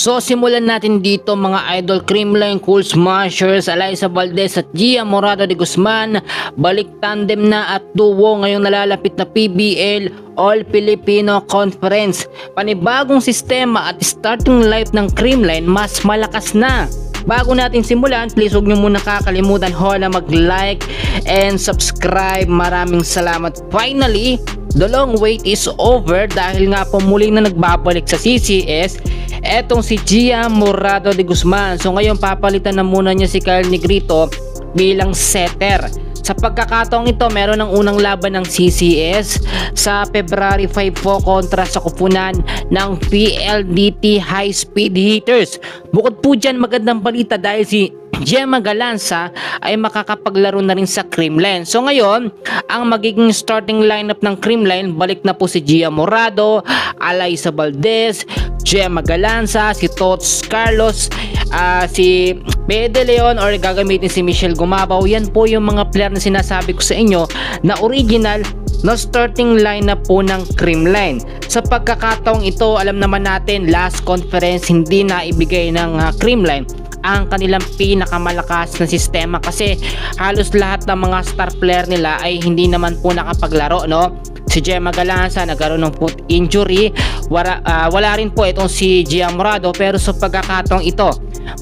So simulan natin dito mga idol, Creamline Cool Smashers, Alyssa Valdez at Gia Morado de Guzman, balik tandem na at duo ngayong nalalapit na PBL All Filipino Conference. Panibagong sistema at starting life ng Creamline mas malakas na. Bago natin simulan, please huwag nyo muna kakalimutan na mag-like and subscribe. Maraming salamat. Finally, the long wait is over dahil nga po muli na nagbabalik sa CCS etong si Gia Morado de Guzman. So ngayon papalitan na muna niya si Kyle Negrito bilang setter. Sa pagkakataong ito, meron ng unang laban ng CCS sa February 5 po kontra sa kupunan ng PLDT High Speed Hitters. Bukod po dyan, magandang balita dahil si Gemma Galanza ay makakapaglaro na rin sa Creamline. So ngayon, ang magiging starting lineup ng Creamline, balik na po si Gia Morado, Alyssa Valdez, Gemma Galanza, si Tots Carlos, si Pede Leon or gagamitin si Michelle Gumabaw. Yan po yung mga player na sinasabi ko sa inyo na original na starting lineup po ng Creamline. Sa pagkakataong ito, alam naman natin last conference hindi na ibigay ng Creamline ang kanilang pinakamalakas na sistema kasi halos lahat ng mga star player nila ay hindi naman po nakapaglaro, no? Si Gemma Galanza nagkaroon ng foot injury, wala rin po itong si Gia Morado, pero sa pagkakataong ito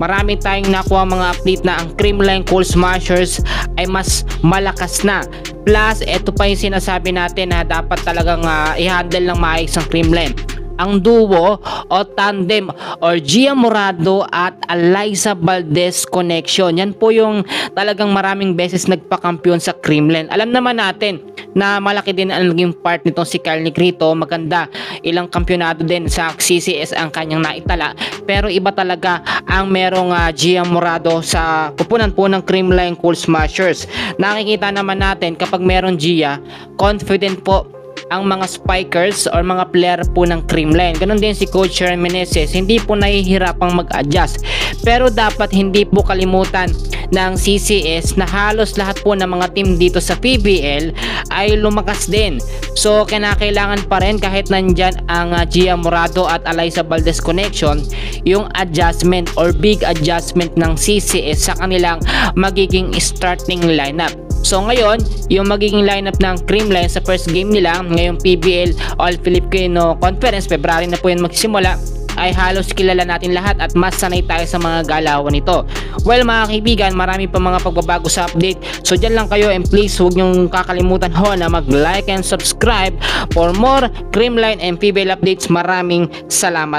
marami tayong nakuha mga update na ang Creamline Cool Smashers ay mas malakas na. Plus ito pa yung sinasabi natin na dapat talagang i-handle ng maayos ang Creamline, ang duo o tandem or Gia Morado at Alyssa Valdez connection. Yan po yung talagang maraming beses nagpa-kampiyon sa Creamline. Alam naman natin na malaki din ang naging part nitong si Kyle Negrito. Maganda, ilang kampyonado din sa CCS ang kanyang naitala. Pero iba talaga ang merong Gia Morado sa kupunan po ng Creamline Cool Smashers. Nakikita naman natin kapag meron Gia, confident po ang mga spikers or mga player po ng Creamline. Ganon din si Coach Sharon Meneses, hindi po nahihirapang mag-adjust. Pero dapat hindi po kalimutan ng CCS na halos lahat po ng mga team dito sa PBL ay lumakas din. So kinakailangan pa rin kahit nandyan ang Gia Morado at Alyssa Valdez connection, yung adjustment or big adjustment ng CCS sa kanilang magiging starting lineup. So ngayon, yung magiging lineup ng Creamline sa first game nila ngayong PBL All Filipino Conference, February na po yun magsisimula, ay halos kilala natin lahat at mas sanay tayo sa mga galawan nito. Well mga kaibigan, marami pa mga pagbabago sa update. So dyan lang kayo and please huwag nyong kakalimutan na mag-like and subscribe for more Creamline and PBL updates. Maraming salamat.